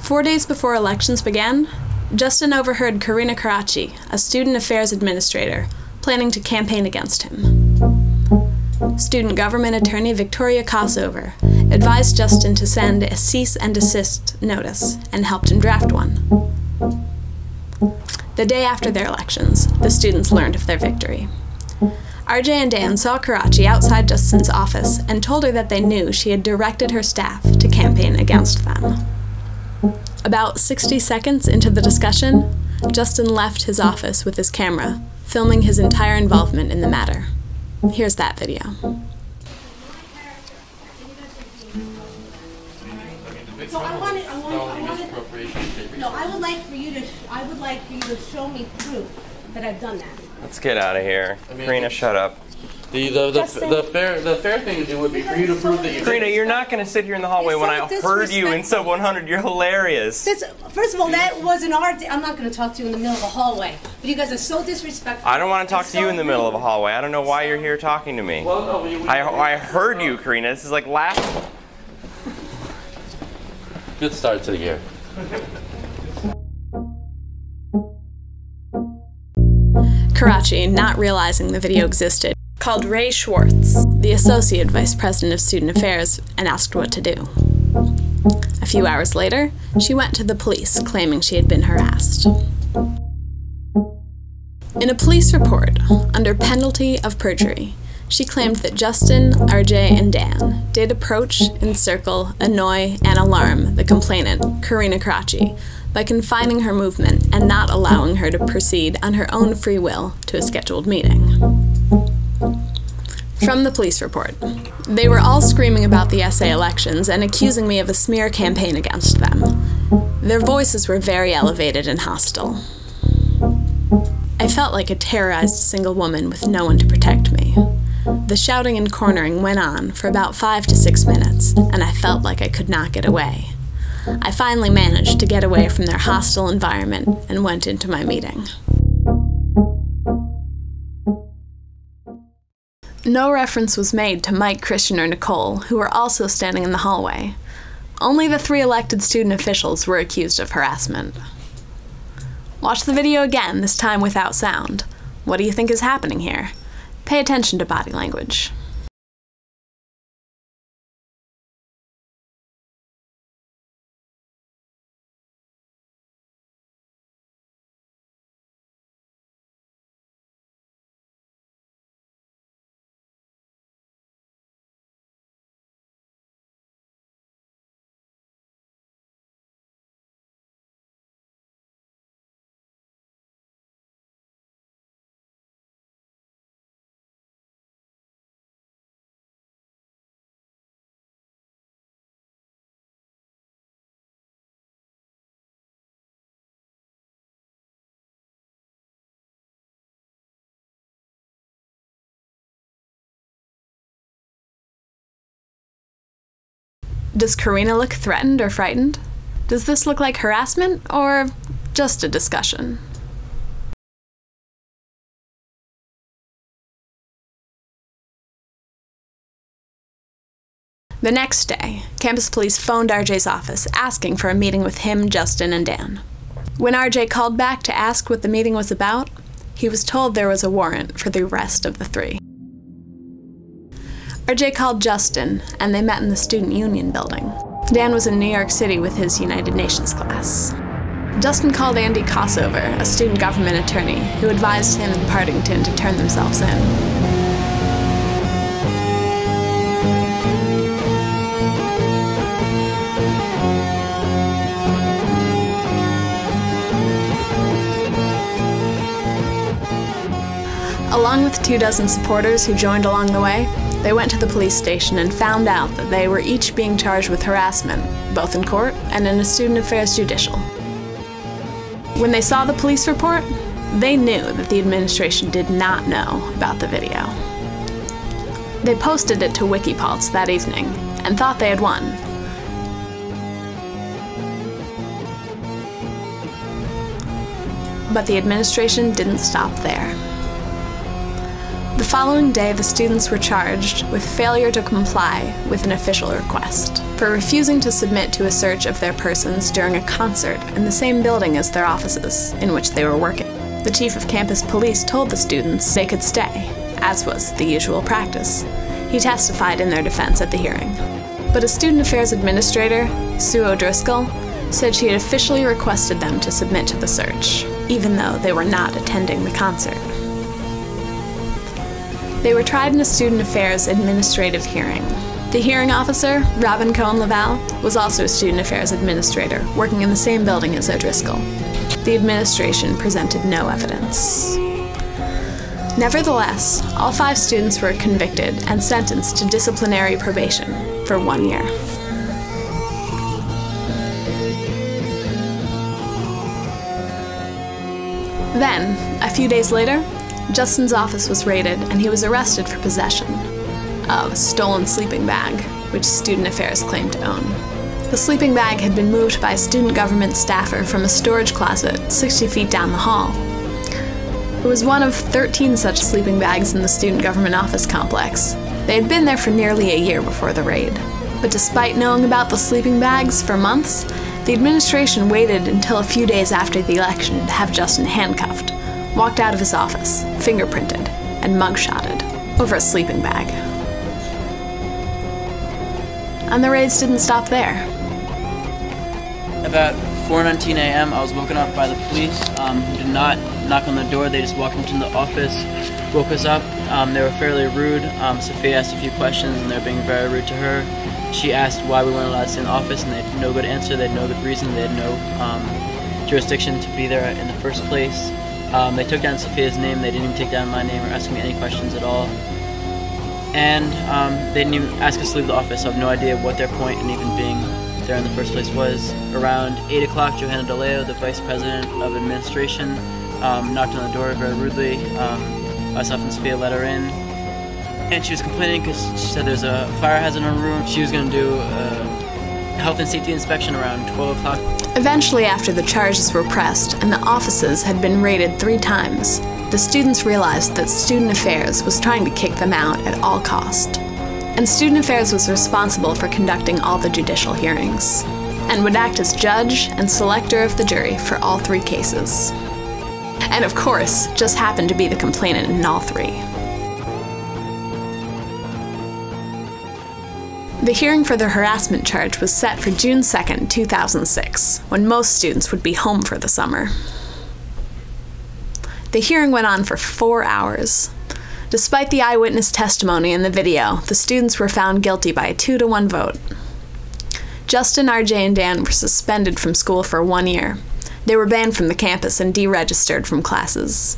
4 days before elections began, Justin overheard Karina Karachi, a student affairs administrator, planning to campaign against him. Student government attorney Victoria Kossover advised Justin to send a cease and desist notice and helped him draft one. The day after their elections, the students learned of their victory. RJ and Dan saw Karachi outside Justin's office and told her that they knew she had directed her staff to campaign against them. About 60 seconds into the discussion, Justin left his office with his camera, filming his entire involvement in the matter. Here's that video. So I would like for you to show me proof that I've done that. Let's get out of here. Karina, shut up. The fair thing to do would be for you to prove that you. Karina, you're not going to sit here in the hallway when I heard you in Sub 100. You're hilarious. First of all, that wasn't our day. I'm not going to talk to you in the middle of a hallway. But you guys are so disrespectful. I don't want to talk to you in the middle of a hallway. I don't know why you're here talking to me. Well, no, I heard you, Karina. This is like last. Good start to the year. Karachi, not realizing the video existed, called Ray Schwartz, the Associate Vice President of Student Affairs, and asked what to do. A few hours later, she went to the police, claiming she had been harassed. In a police report, under penalty of perjury, she claimed that Justin, RJ, and Dan did approach, encircle, annoy, and alarm the complainant, Karina Karachi, by confining her movement and not allowing her to proceed on her own free will to a scheduled meeting. From the police report, they were all screaming about the SA elections and accusing me of a smear campaign against them. Their voices were very elevated and hostile. I felt like a terrorized single woman with no one to protect me. The shouting and cornering went on for about 5 to 6 minutes, and I felt like I could not get away. I finally managed to get away from their hostile environment and went into my meeting. No reference was made to Mike, Christian, or Nicole, who were also standing in the hallway. Only the 3 elected student officials were accused of harassment. Watch the video again, this time without sound. What do you think is happening here? Pay attention to body language. Does Karina look threatened or frightened? Does this look like harassment or just a discussion? The next day, campus police phoned RJ's office asking for a meeting with him, Justin, and Dan. When RJ called back to ask what the meeting was about, he was told there was a warrant for the arrest of the 3. RJ called Justin, and they met in the Student Union building. Dan was in New York City with his United Nations class. Justin called Andy Kossover, a student government attorney, who advised him and Partington to turn themselves in. Along with 24 supporters who joined along the way, they went to the police station and found out that they were each being charged with harassment, both in court and in a student affairs judicial. When they saw the police report, they knew that the administration did not know about the video. They posted it to Wikipulse that evening and thought they had won. But the administration didn't stop there. The following day, the students were charged with failure to comply with an official request for refusing to submit to a search of their persons during a concert in the same building as their offices in which they were working. The chief of campus police told the students they could stay, as was the usual practice. He testified in their defense at the hearing. But a student affairs administrator, Sue O'Driscoll, said she had officially requested them to submit to the search, even though they were not attending the concert. They were tried in a student affairs administrative hearing. The hearing officer, Robin Cohen-Laval, was also a student affairs administrator, working in the same building as O'Driscoll. The administration presented no evidence. Nevertheless, all 5 students were convicted and sentenced to disciplinary probation for 1 year. Then, a few days later, Justin's office was raided and he was arrested for possession of a stolen sleeping bag, which Student Affairs claimed to own. The sleeping bag had been moved by a student government staffer from a storage closet 60 feet down the hall. It was one of 13 such sleeping bags in the student government office complex. They had been there for nearly a year before the raid. But despite knowing about the sleeping bags for months, the administration waited until a few days after the election to have Justin handcuffed, walked out of his office, fingerprinted, and mugshotted over a sleeping bag. And the raids didn't stop there. About 4:19 a.m. I was woken up by the police who did not knock on the door. They just walked into the office, woke us up. They were fairly rude. Sophia asked a few questions and they were being very rude to her. She asked why we weren't allowed to stay in the office and they had no good answer, they had no good reason, they had no jurisdiction to be there in the first place. They took down Sophia's name, they didn't even take down my name or ask me any questions at all. And they didn't even ask us to leave the office, so I have no idea what their point in even being there in the first place was. Around 8 o'clock, Johanna DeLeo, the Vice President of Administration, knocked on the door very rudely. Myself and Sophia let her in. And she was complaining because she said there's a fire hazard in her room. She was going to do a health and safety inspection around 12 o'clock. Eventually, after the charges were pressed and the offices had been raided 3 times, the students realized that Student Affairs was trying to kick them out at all cost. And Student Affairs was responsible for conducting all the judicial hearings, and would act as judge and selector of the jury for all 3 cases. And of course, just happened to be the complainant in all 3. The hearing for the harassment charge was set for June 2nd, 2006, when most students would be home for the summer. The hearing went on for 4 hours. Despite the eyewitness testimony in the video, the students were found guilty by a 2-to-1 vote. Justin, RJ, and Dan were suspended from school for 1 year. They were banned from the campus and deregistered from classes.